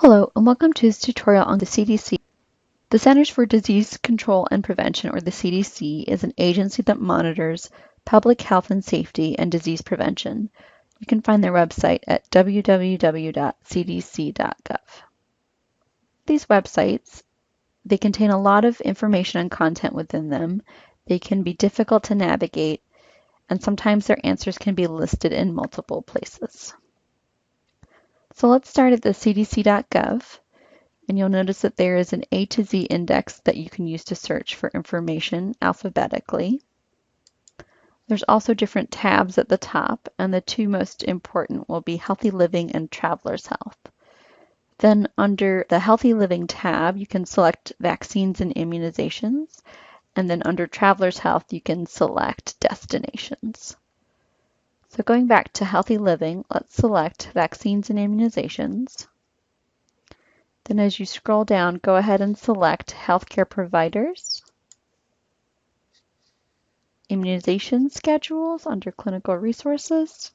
Hello, and welcome to this tutorial on the CDC. The Centers for Disease Control and Prevention, or the CDC, is an agency that monitors public health and safety and disease prevention. You can find their website at www.cdc.gov. These websites, they contain a lot of information and content within them. They can be difficult to navigate, and sometimes their answers can be listed in multiple places. So let's start at the CDC.gov. And you'll notice that there is an A to Z index that you can use to search for information alphabetically. There's also different tabs at the top, and the two most important will be Healthy Living and Traveler's Health. Then under the Healthy Living tab, you can select Vaccines and Immunizations, and then under Traveler's Health, you can select Destinations. So going back to Healthy Living, let's select Vaccines and Immunizations. Then as you scroll down, go ahead and select Healthcare Providers, Immunization Schedules under Clinical Resources,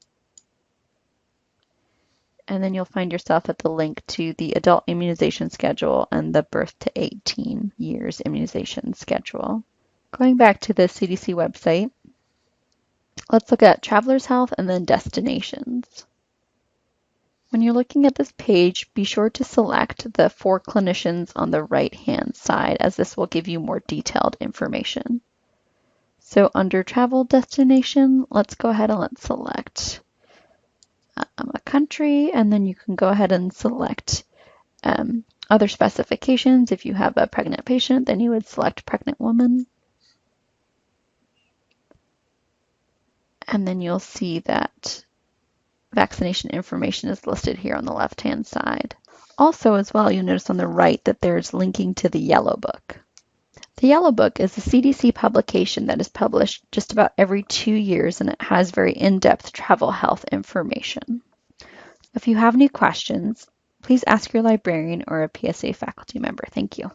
and then you'll find yourself at the link to the Adult Immunization Schedule and the Birth to 18 Years Immunization Schedule. Going back to the CDC website, let's look at Traveler's Health and then Destinations. When you're looking at this page, be sure to select the 4 clinicians on the right-hand side, as this will give you more detailed information. So under travel destination, let's go ahead and let's select a country, and then you can go ahead and select other specifications. If you have a pregnant patient, then you would select pregnant woman. And then you'll see that vaccination information is listed here on the left-hand side. Also, as well, you'll notice on the right that there's linking to the Yellow Book. The Yellow Book is a CDC publication that is published just about every 2 years, and it has very in-depth travel health information. If you have any questions, please ask your librarian or a PSA faculty member. Thank you.